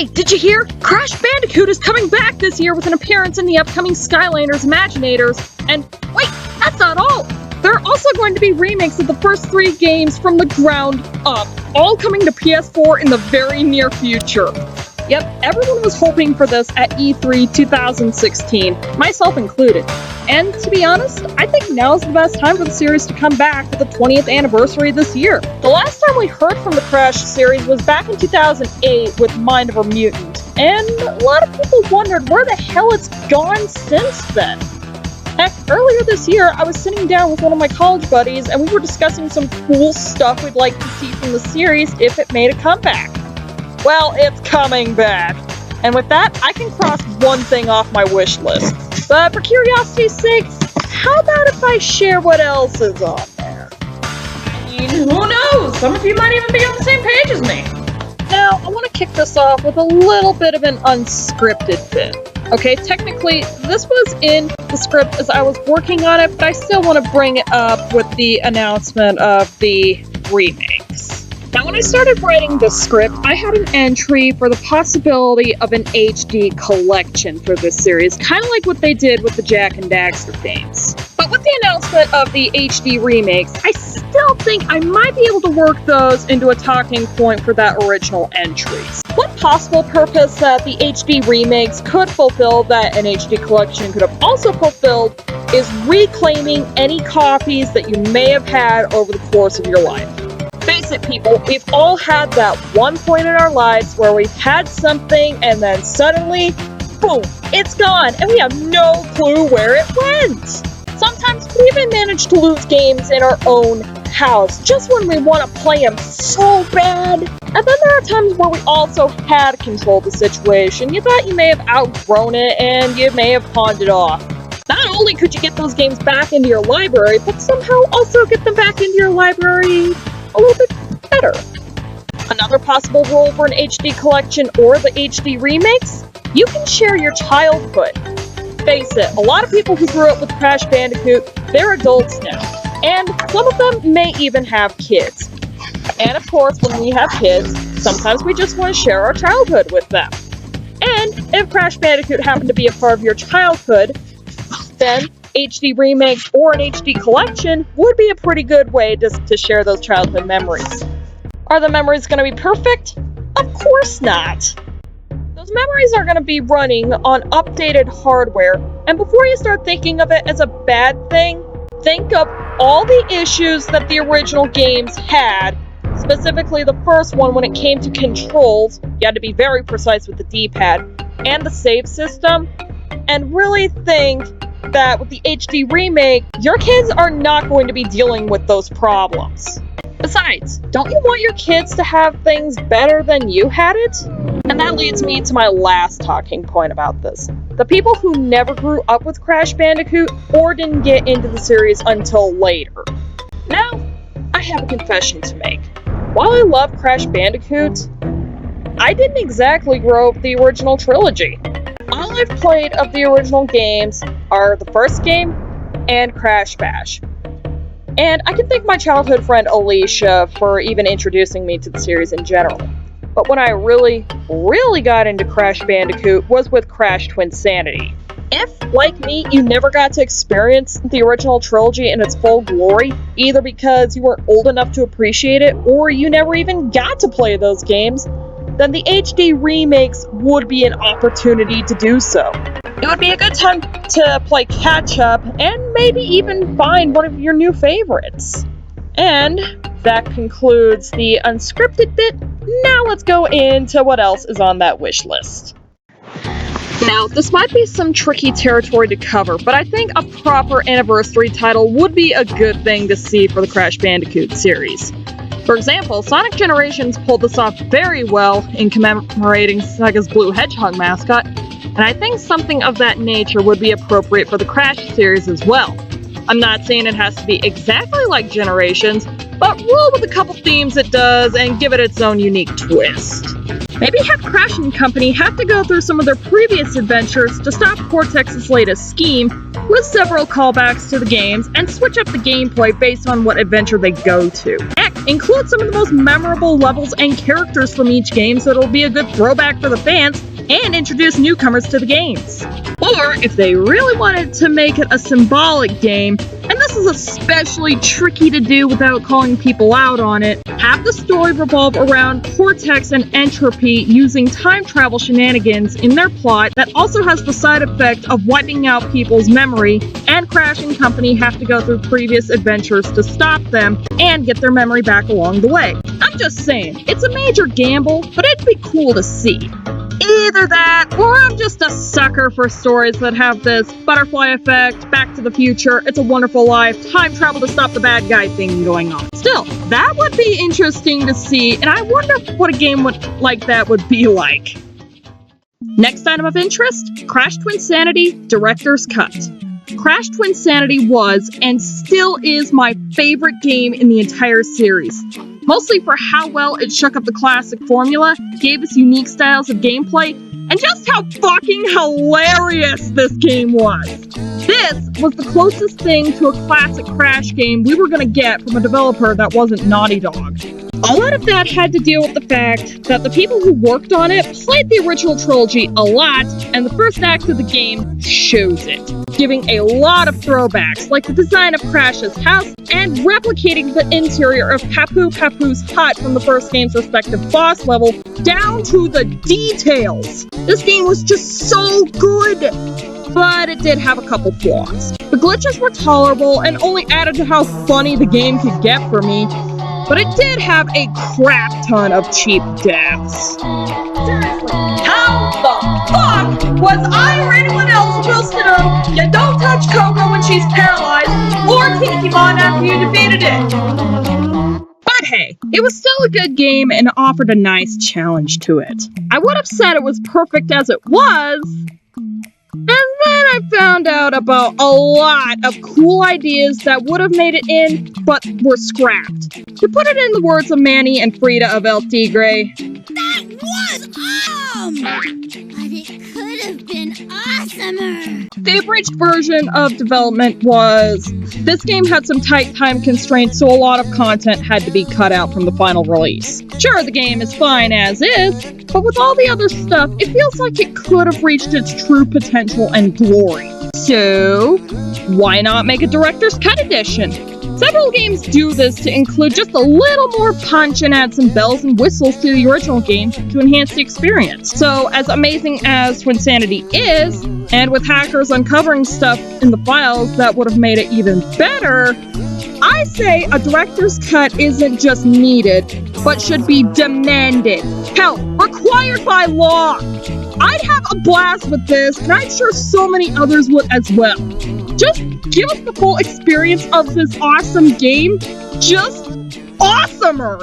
Hey, did you hear? Crash Bandicoot is coming back this year with an appearance in the upcoming Skylanders Imaginators. And wait, that's not all! There are also going to be remakes of the first 3 games from the ground up, all coming to PS4 in the very near future. Yep, everyone was hoping for this at E3 2016, myself included. And to be honest, I think now's the best time for the series to come back with the 20th anniversary this year. The last time we heard from the Crash series was back in 2008 with Mind of a Mutant, and a lot of people wondered where the hell it's gone since then. Heck, earlier this year, I was sitting down with one of my college buddies and we were discussing some cool stuff we'd like to see from the series if it made a comeback. Well, it's coming back. And with that, I can cross one thing off my wish list. But for curiosity's sake, how about if I share what else is on there? I mean, who knows? Some of you might even be on the same page as me. Now, I want to kick this off with a little bit of an unscripted bit. Okay, technically, this was in the script as I was working on it, but I still want to bring it up with the announcement of the remakes. Now, when I started writing the script, I had an entry for the possibility of an HD collection for this series, kind of like what they did with the Jak and Daxter games. But with the announcement of the HD remakes, I still think I might be able to work those into a talking point for that original entry. One possible purpose that the HD remakes could fulfill that an HD collection could have also fulfilled is reclaiming any copies that you may have had over the course of your life. Face it, people, we've all had that one point in our lives where we've had something and then suddenly, boom, it's gone, and we have no clue where it went. Sometimes we even manage to lose games in our own house, just when we want to play them so bad. And then there are times where we also had control of the situation. You thought you may have outgrown it, and you may have pawned it off. Not only could you get those games back into your library, but somehow also get them back into your library a little bit better. Another possible role for an HD collection or the HD remakes? You can share your childhood. Face it, a lot of people who grew up with Crash Bandicoot, they're adults now. And some of them may even have kids. And of course, when we have kids, sometimes we just want to share our childhood with them. And if Crash Bandicoot happened to be a part of your childhood, then HD remakes or an HD collection would be a pretty good way to share those childhood memories. Are the memories going to be perfect? Of course not. Those memories are going to be running on updated hardware, and before you start thinking of it as a bad thing, think of all the issues that the original games had, specifically the first one when it came to controls. You had to be very precise with the D-pad, and the save system, and really think that with the HD remake, your kids are not going to be dealing with those problems. Besides, don't you want your kids to have things better than you had it? And that leads me to my last talking point about this. The people who never grew up with Crash Bandicoot or didn't get into the series until later. Now, I have a confession to make. While I love Crash Bandicoot, I didn't exactly grow up with the original trilogy. All I've played of the original games are the first game and Crash Bash. And I can thank my childhood friend Alicia for even introducing me to the series in general. But when I really got into Crash Bandicoot was with Crash Twinsanity. If, like me, you never got to experience the original trilogy in its full glory, either because you weren't old enough to appreciate it, or you never even got to play those games, then the HD remakes would be an opportunity to do so. It would be a good time to play catch-up and maybe even find one of your new favorites. And that concludes the unscripted bit. Now let's go into what else is on that wish list. Now, this might be some tricky territory to cover, but I think a proper anniversary title would be a good thing to see for the Crash Bandicoot series. For example, Sonic Generations pulled this off very well in commemorating Sega's Blue Hedgehog mascot, and I think something of that nature would be appropriate for the Crash series as well. I'm not saying it has to be exactly like Generations, but roll with a couple themes it does and give it its own unique twist. Maybe have Crash and Company have to go through some of their previous adventures to stop Cortex's latest scheme, with several callbacks to the games, and switch up the gameplay based on what adventure they go to. Heck, Include some of the most memorable levels and characters from each game so it'll be a good throwback for the fans, and introduce newcomers to the games. Or, if they really wanted to make it a symbolic game, and this is especially tricky to do without calling people out on it, have the story revolve around Cortex and Entropy using time travel shenanigans in their plot that also has the side effect of wiping out people's memory, and Crash and company have to go through previous adventures to stop them and get their memory back along the way. I'm just saying, it's a major gamble, but it'd be cool to see. Either that, or I'm just a sucker for stories that have this butterfly effect, Back to the Future, It's a Wonderful Life, time travel to stop the bad guy thing going on. Still, that would be interesting to see, and I wonder what a game like that would be like. Next item of interest, Crash Twinsanity Director's Cut. Crash Twinsanity was, and still is, my favorite game in the entire series. Mostly for how well it shook up the classic formula, gave us unique styles of gameplay, and just how fucking hilarious this game was. This was the closest thing to a classic Crash game we were gonna get from a developer that wasn't Naughty Dog. A lot of that had to deal with the fact that the people who worked on it played the original trilogy a lot, and the first act of the game shows it, giving a lot of throwbacks, like the design of Crash's house, and replicating the interior of Papu Papu's hut from the first game's respective boss level, down to the details. This game was just so good! But it did have a couple flaws. The glitches were tolerable and only added to how funny the game could get for me, but it did have a crap ton of cheap deaths. Seriously, how the fuck was I or anyone else supposed to know you don't touch Coco when she's paralyzed, or Tinkeymon after you defeated it? But hey, it was still a good game and offered a nice challenge to it. I would have said it was perfect as it was, and then I found out about a lot of cool ideas that would have made it in, but were scrapped. To put it in the words of Manny and Frida of El Tigre, that was awesome! But it could have been awesomer! The abridged version of development was, this game had some tight time constraints, so a lot of content had to be cut out from the final release. Sure, the game is fine as is, but with all the other stuff, it feels like it could have reached its true potential and glory. So, why not make a Director's Cut edition? Several games do this to include just a little more punch and add some bells and whistles to the original game to enhance the experience. So, as amazing as Twinsanity is, and with hackers uncovering stuff in the files that would have made it even better, I say a Director's Cut isn't just needed, but should be demanded. Hell, required by law! I'd have a blast with this, and I'm sure so many others would as well. Just give us the full experience of this awesome game, just awesomer!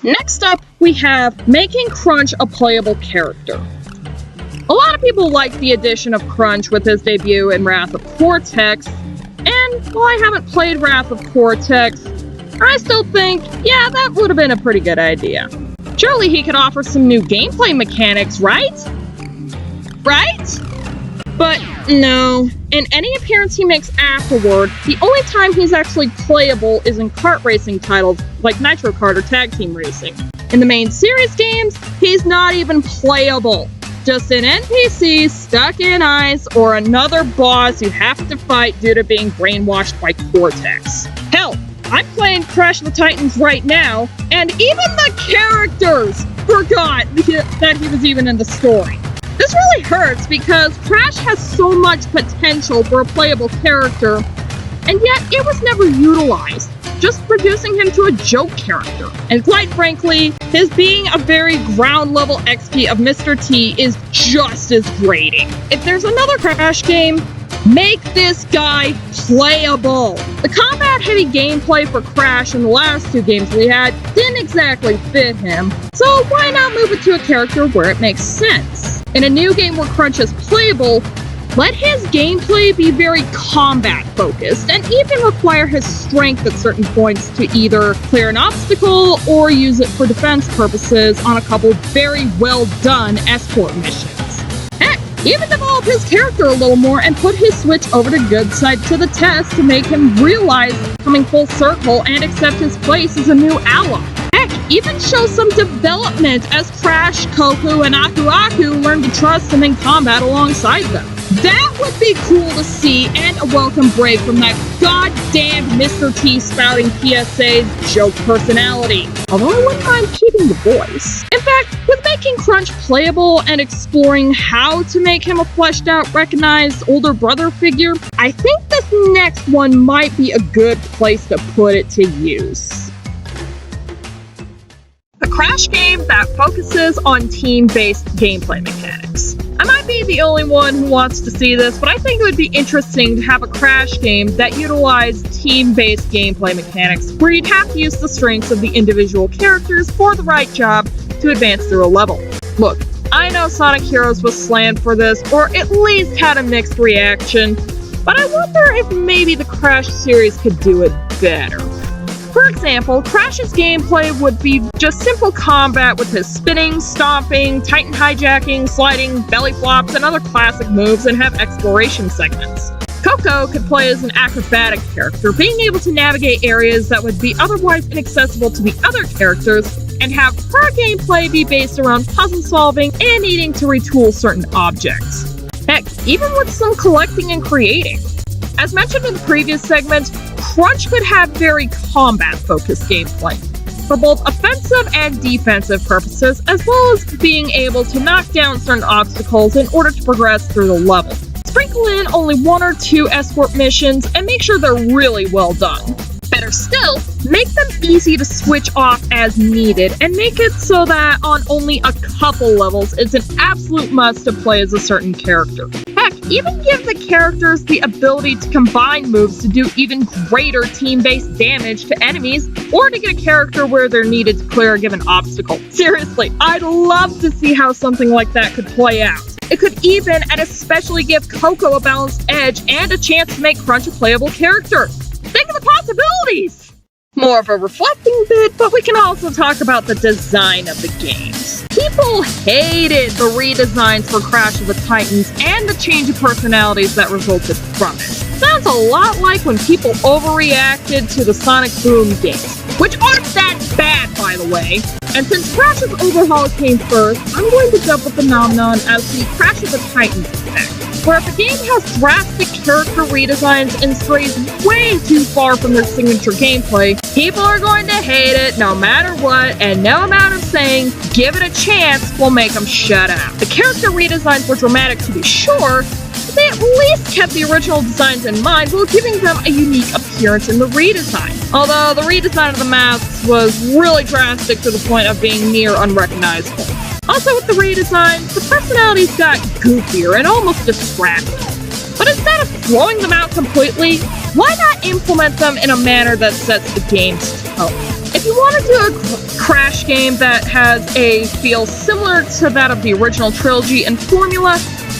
Next up, we have making Crunch a playable character. A lot of people like the addition of Crunch with his debut in Wrath of Cortex, and while I haven't played Wrath of Cortex, I still think, yeah, that would have been a pretty good idea. Surely he could offer some new gameplay mechanics, right? Right? But no, in any appearance he makes afterward, the only time he's actually playable is in kart racing titles like Nitro Kart or Tag Team Racing. In the main series games, he's not even playable. Just an NPC stuck in ice or another boss you have to fight due to being brainwashed by Cortex. Hell, I'm playing Crash the Titans right now, and even the characters forgot that he was even in the story. This really hurts because Crash has so much potential for a playable character, and yet it was never utilized, just reducing him to a joke character. And quite frankly, his being a very ground-level XP of Mr. T is just as grating. If there's another Crash game, make this guy playable! The combat-heavy gameplay for Crash in the last two games we had didn't exactly fit him, so why not move it to a character where it makes sense? In a new game where Crunch is playable, let his gameplay be very combat-focused, and even require his strength at certain points to either clear an obstacle or use it for defense purposes on a couple very well-done escort missions. Heck, Even develop his character a little more and put his switch over to good side to the test to make him realize coming full circle and accept his place as a new ally. Heck, even show some development as Crash, Coco, and Aku Aku learn to trust him in combat alongside them. That would be cool to see, and a welcome break from that goddamn Mr. T spouting PSA's joke personality. Although I wouldn't mind keeping the voice. In fact, with making Crunch playable and exploring how to make him a fleshed out, recognized older brother figure, I think this next one might be a good place to put it to use. A Crash game that focuses on team-based gameplay mechanics. I might be the only one who wants to see this, but I think it would be interesting to have a Crash game that utilized team-based gameplay mechanics, where you'd have to use the strengths of the individual characters for the right job to advance through a level. Look, I know Sonic Heroes was slammed for this, or at least had a mixed reaction, but I wonder if maybe the Crash series could do it better. For example, Crash's gameplay would be just simple combat with his spinning, stomping, Titan hijacking, sliding, belly flops, and other classic moves, and have exploration segments. Coco could play as an acrobatic character, being able to navigate areas that would be otherwise inaccessible to the other characters, and have her gameplay be based around puzzle solving and needing to retool certain objects. Heck, even with some collecting and creating. As mentioned in the previous segment, Crunch could have very combat-focused gameplay, for both offensive and defensive purposes, as well as being able to knock down certain obstacles in order to progress through the level. Sprinkle in only 1 or 2 escort missions, and make sure they're really well done. Better still, make them easy to switch off as needed, and make it so that on only a couple levels it's an absolute must to play as a certain character. Heck, even give the characters the ability to combine moves to do even greater team-based damage to enemies, or to get a character where they're needed to clear a given obstacle. Seriously, I'd love to see how something like that could play out. It could even and especially give Coco a balanced edge and a chance to make Crunch a playable character. Think of the possibilities! More of a reflecting bit, but we can also talk about the design of the games. People hated the redesigns for Crash of the Titans and the change of personalities that resulted from it. Sounds a lot like when people overreacted to the Sonic Boom games, which aren't that bad, by the way. And since Crash's overhaul came first, I'm going to jump the phenomenon as the Crash of the Titans effect, where if a game has drastic character redesigns and strays way too far from their signature gameplay, people are going to hate it no matter what, and no amount of saying, give it a chance, will make them shut up. The character redesigns were dramatic to be sure, but they at least kept the original designs in mind while giving them a unique appearance in the redesign. Although the redesign of the masks was really drastic to the point of being near unrecognizable. Also with the redesigns, the personalities got goofier and almost distracting. But instead of throwing them out completely, why not implement them in a manner that sets the game's tone? If you want to do a Crash game that has a feel similar to that of the original trilogy and formula,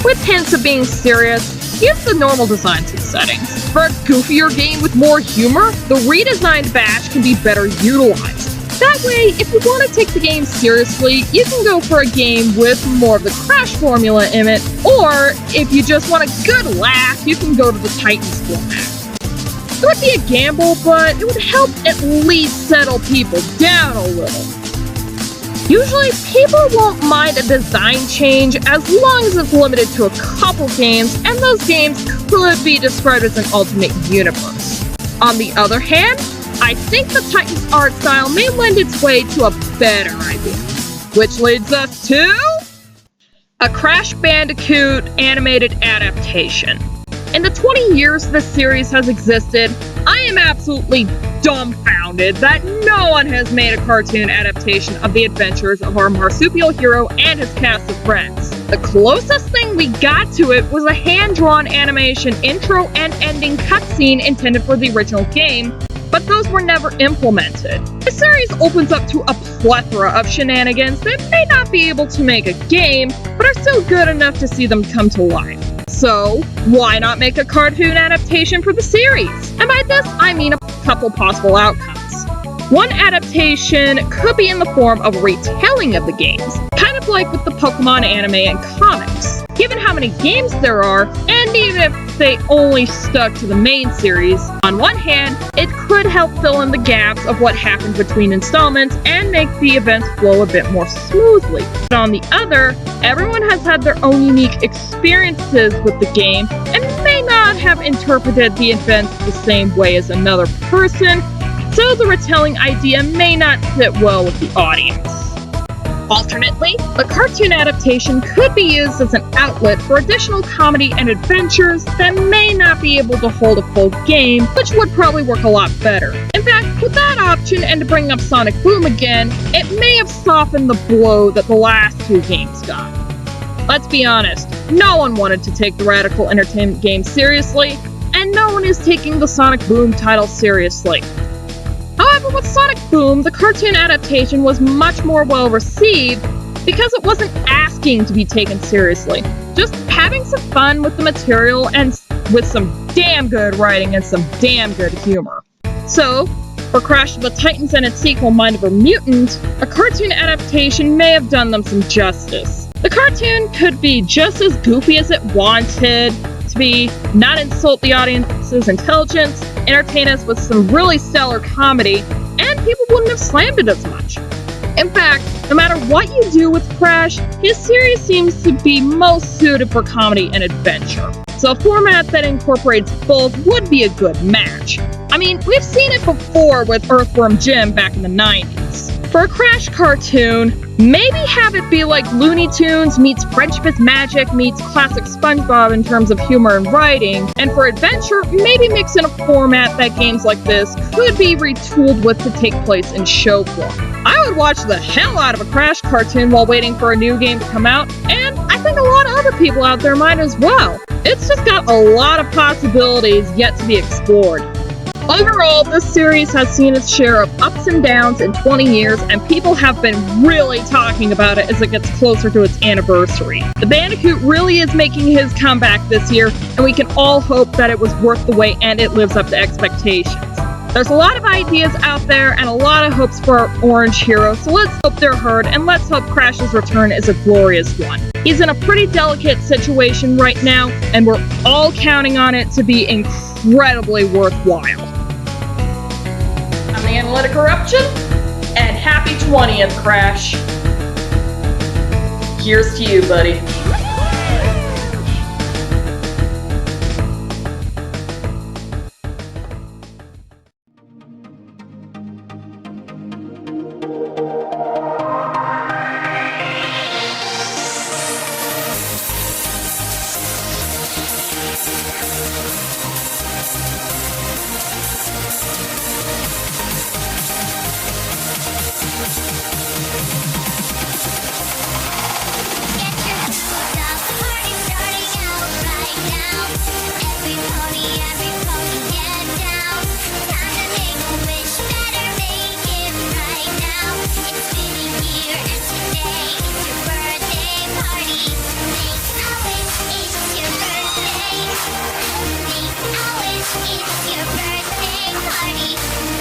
with hints of being serious, use the normal designs and settings. For a goofier game with more humor, the redesigned Bash can be better utilized. That way, if you want to take the game seriously, you can go for a game with more of the Crash formula in it, or if you just want a good laugh, you can go to the Titans format. It would be a gamble, but it would help at least settle people down a little. Usually, people won't mind a design change as long as it's limited to a couple games, and those games could be described as an alternate universe. On the other hand, I think the Titans art style may lend its way to a better idea. Which leads us to a Crash Bandicoot animated adaptation. In the 20 years this series has existed, I am absolutely dumbfounded that no one has made a cartoon adaptation of the adventures of our marsupial hero and his cast of friends. The closest thing we got to it was a hand-drawn animation intro and ending cutscene intended for the original game, but those were never implemented. The series opens up to a plethora of shenanigans that may not be able to make a game, but are still good enough to see them come to life. So, why not make a cartoon adaptation for the series? And by this, I mean a couple possible outcomes. One adaptation could be in the form of a retelling of the games, kind of like with the Pokemon anime and comics. Given how many games there are, and even if they only stuck to the main series, on one hand, it could help fill in the gaps of what happened between installments and make the events flow a bit more smoothly. But on the other, everyone has had their own unique experiences with the game and may not have interpreted the events the same way as another person, so the retelling idea may not sit well with the audience. Alternately, a cartoon adaptation could be used as an outlet for additional comedy and adventures that may not be able to hold a full game, which would probably work a lot better. In fact, with that option and to bring up Sonic Boom again, it may have softened the blow that the last two games got. Let's be honest, no one wanted to take the Radical Entertainment game seriously, and no one is taking the Sonic Boom title seriously. However, with Sonic Boom, the cartoon adaptation was much more well received because it wasn't asking to be taken seriously, just having some fun with the material and with some damn good writing and some damn good humor. So, for Crash of the Titans and its sequel Mind of a Mutant, a cartoon adaptation may have done them some justice. The cartoon could be just as goofy as it wanted to be, not insult the audience's intelligence, entertain us with some really stellar comedy, and people wouldn't have slammed it as much. In fact, no matter what you do with Crash, his series seems to be most suited for comedy and adventure. So a format that incorporates both would be a good match. I mean, we've seen it before with Earthworm Jim back in the 90s. For a Crash cartoon, maybe have it be like Looney Tunes meets Friendship is Magic meets classic SpongeBob in terms of humor and writing, and for adventure, maybe mix in a format that games like this could be retooled with to take place in show form. I would watch the hell out of a Crash cartoon while waiting for a new game to come out, and I think a lot of other people out there might as well. It's just got a lot of possibilities yet to be explored. Overall, this series has seen its share of ups and downs in 20 years, and people have been really talking about it as it gets closer to its anniversary. The Bandicoot really is making his comeback this year, and we can all hope that it was worth the wait and it lives up to expectations. There's a lot of ideas out there and a lot of hopes for our orange hero, so let's hope they're heard and let's hope Crash's return is a glorious one. He's in a pretty delicate situation right now, and we're all counting on it to be incredibly worthwhile. I'm the Analytic Eruption, and happy 20th, Crash. Here's to you, buddy.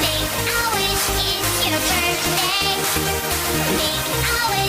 Make a wish, it's your birthday. Make a wish.